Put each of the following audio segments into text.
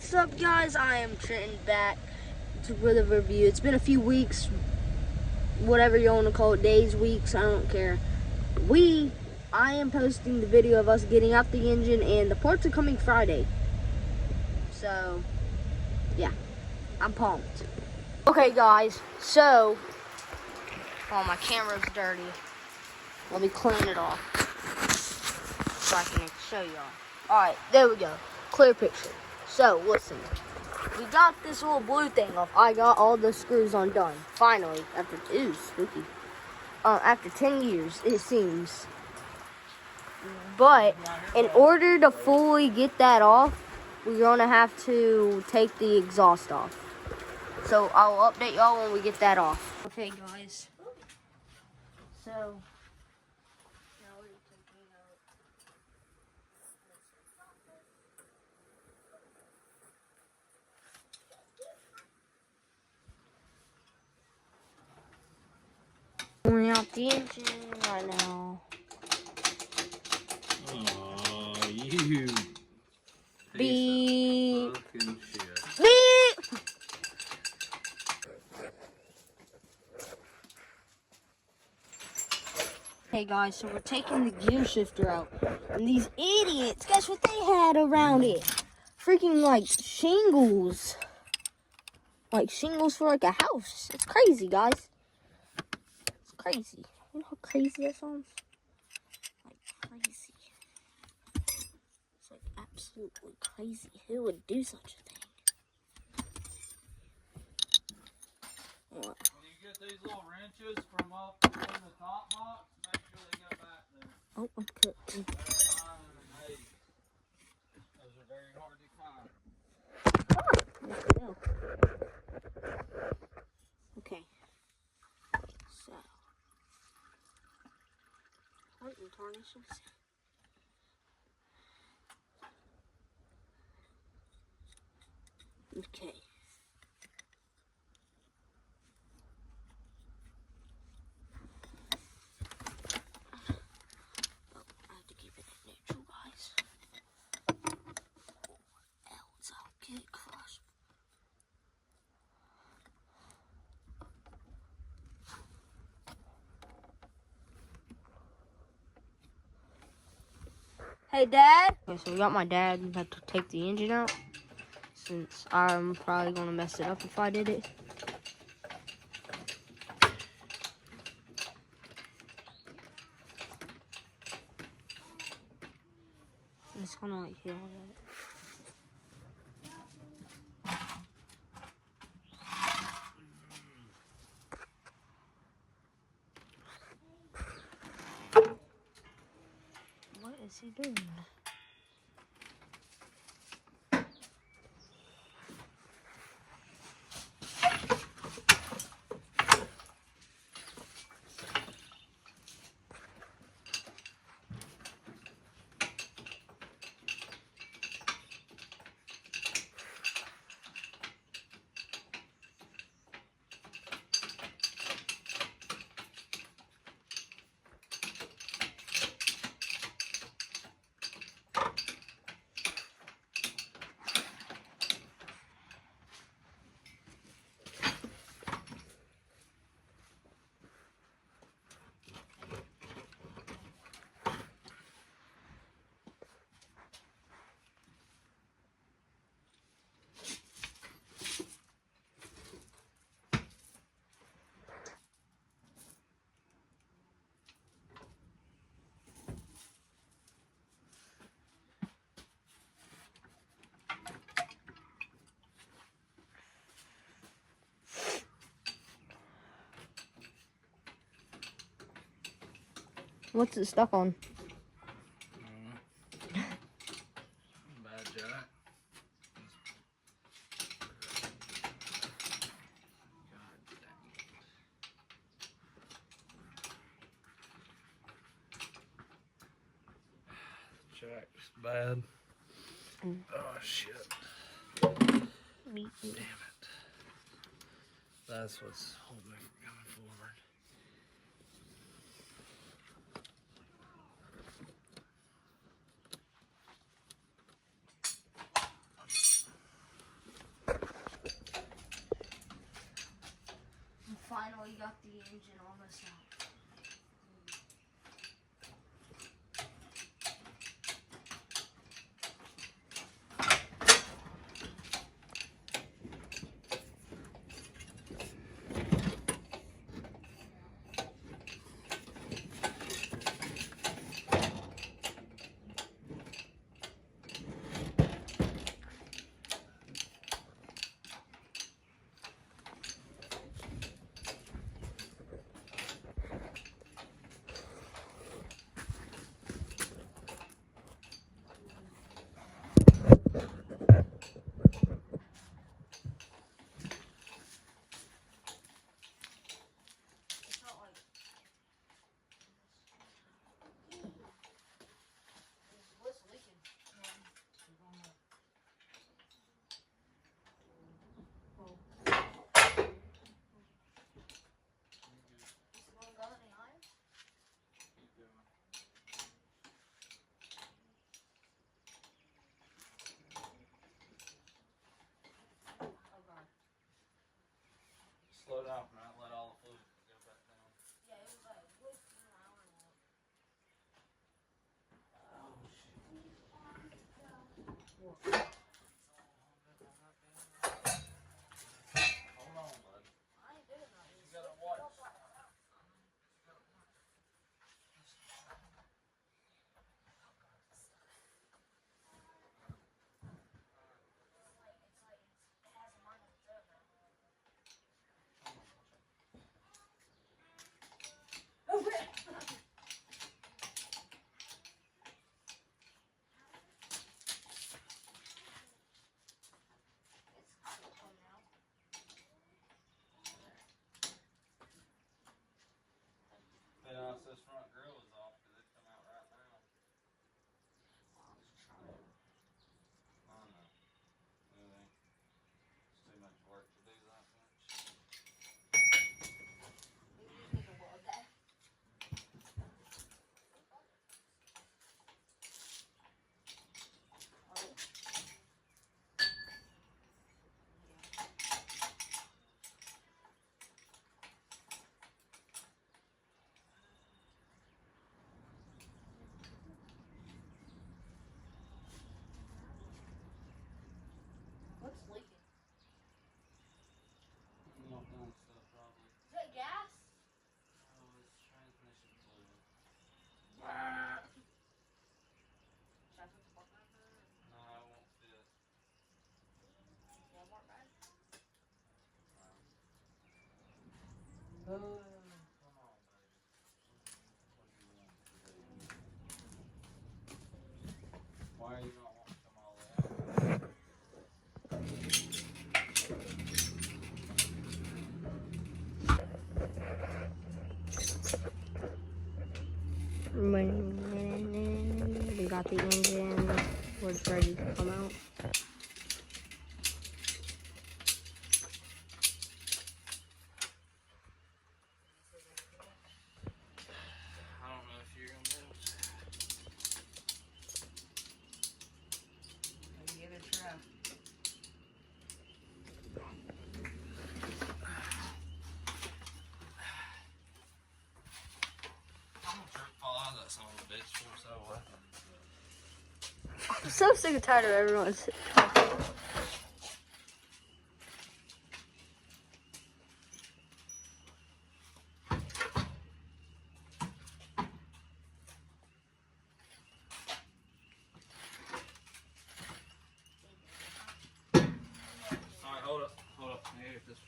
What's up, guys? I am Trenton back with a review. It's been a few weeks, whatever you want to call it, days, weeks, I don't care. I am posting the video of us getting out the engine, and the parts are coming Friday. So, yeah, I'm pumped. Okay, guys, so, oh, my camera's dirty. Let me clean it off so I can show y'all. Alright, there we go. Clear picture. So, listen. We got this little blue thing off. I got all the screws undone. Finally, after, spooky. After 10 years, it seems. But, in order to fully get that off, we're going to have to take the exhaust off. So, I'll update y'all when we get that off. Okay, guys. So, pulling out the engine right now. Aw, you Beep. fucking shit. Beep. Hey guys, so we're taking the gear shifter out. And these idiots, guess what they had around it? Freaking like shingles. Like shingles for like a house. It's crazy, guys. It's crazy. You know how crazy that sounds? Like crazy. It's like absolutely crazy. Who would do such a thing? What? When you get these little wrenches from up in the top box, make sure they get back there. Oh, I'm cooking. Hey, those are very hard to find. No. Okay. So. Lightning tarnishes. Okay. Oh, I have to keep it in neutral, guys. Or else I'll get crushed. Hey, Dad. Okay, so we got my dad. We have to take the engine out since I'm probably gonna mess it up if I did it. It's kind of like here. What is he doing? What's it stuck on? Bad jack. God dang it. Jack's bad. Oh shit. Damn it. That's what's holding me from coming forward. we got the engine almost out. Slow down from that, let all the fluid go back down. Yeah, it was like whipped an hour long. Oh shit. What? Hold on, bud. I ain't doing that. You gotta watch. Yeah, so this front grill is off because it come out right now. I know. It ain't. It's too much work to do that much. What's leaking? Knockdown stuff probably. Is that gas? Oh, it's transmission fluid. Should I put the fuck out there? No, it won't fit. Walmart bag? No. Come on, baby. What do you want to do? Why are you not wanting to come all the way out? We got the engine. We're just ready to come out. I don't know if you're gonna be able to. Give it a try. I'm gonna trip fall out of that son of a bitch for so what? I'm so sick and tired of everyone's talking. Alright, hold up. Hold up. Let me get this one.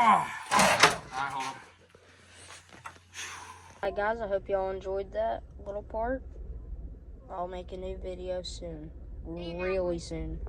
hold on. Alright guys, I hope y'all enjoyed that little part. I'll make a new video soon. Really soon.